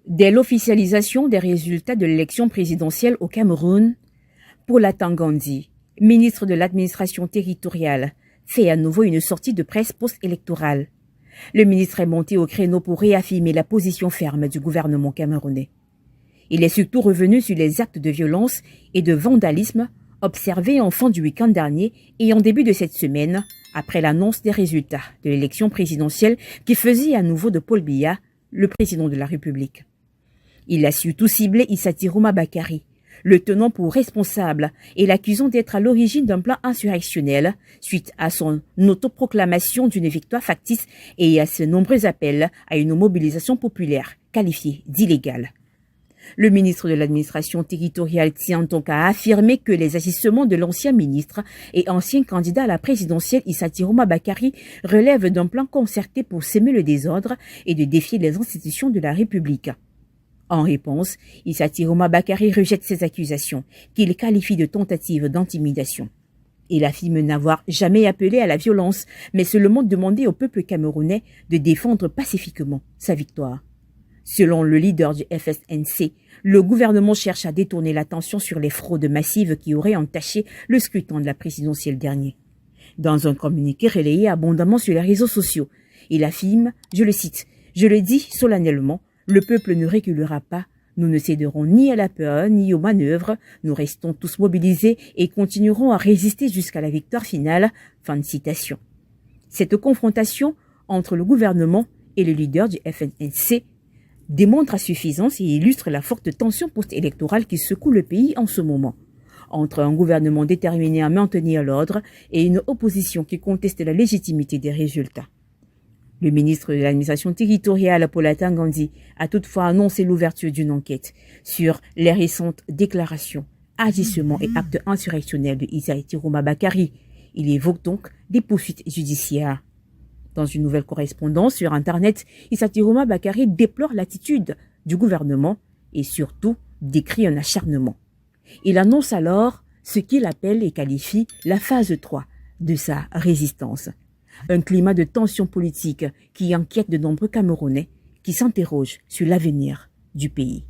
Dès l'officialisation des résultats de l'élection présidentielle au Cameroun, Paula Tangandi, ministre de l'administration territoriale, fait à nouveau une sortie de presse post-électorale. Le ministre est monté au créneau pour réaffirmer la position ferme du gouvernement camerounais. Il est surtout revenu sur les actes de violence et de vandalisme observés en fin du week-end dernier et en début de cette semaine, après l'annonce des résultats de l'élection présidentielle qui faisait à nouveau de Paul Biya le président de la République. Il a surtout ciblé Issa Tirouma Bakary, le tenant pour responsable et l'accusant d'être à l'origine d'un plan insurrectionnel suite à son autoproclamation d'une victoire factice et à ses nombreux appels à une mobilisation populaire qualifiée d'illégale. Le ministre de l'administration territoriale tient donc à affirmer que les agissements de l'ancien ministre et ancien candidat à la présidentielle Issa Tirouma Bakary relèvent d'un plan concerté pour semer le désordre et de défier les institutions de la République. En réponse, Issa Tirouma Bakary rejette ces accusations, qu'il qualifie de tentative d'intimidation. Il affirme n'avoir jamais appelé à la violence, mais seulement demandé au peuple camerounais de défendre pacifiquement sa victoire. Selon le leader du FSNC, le gouvernement cherche à détourner l'attention sur les fraudes massives qui auraient entaché le scrutin de la présidentielle dernière. Dans un communiqué relayé abondamment sur les réseaux sociaux, il affirme, je le cite, « Je le dis solennellement, le peuple ne reculera pas, nous ne céderons ni à la peur ni aux manœuvres, nous restons tous mobilisés et continuerons à résister jusqu'à la victoire finale. » Fin de citation. Cette confrontation entre le gouvernement et le leader du FNC démontre à suffisance et illustre la forte tension post-électorale qui secoue le pays en ce moment, entre un gouvernement déterminé à maintenir l'ordre et une opposition qui conteste la légitimité des résultats. Le ministre de l'administration territoriale, Paula Tangandi, a toutefois annoncé l'ouverture d'une enquête sur les récentes déclarations, agissements et actes insurrectionnels de Issa Tirouma Bakary. Il évoque donc des poursuites judiciaires. Dans une nouvelle correspondance sur Internet, Issa Tirouma Bakary déplore l'attitude du gouvernement et surtout décrit un acharnement. Il annonce alors ce qu'il appelle et qualifie la phase 3 de sa résistance. Un climat de tension politique qui inquiète de nombreux Camerounais qui s'interrogent sur l'avenir du pays.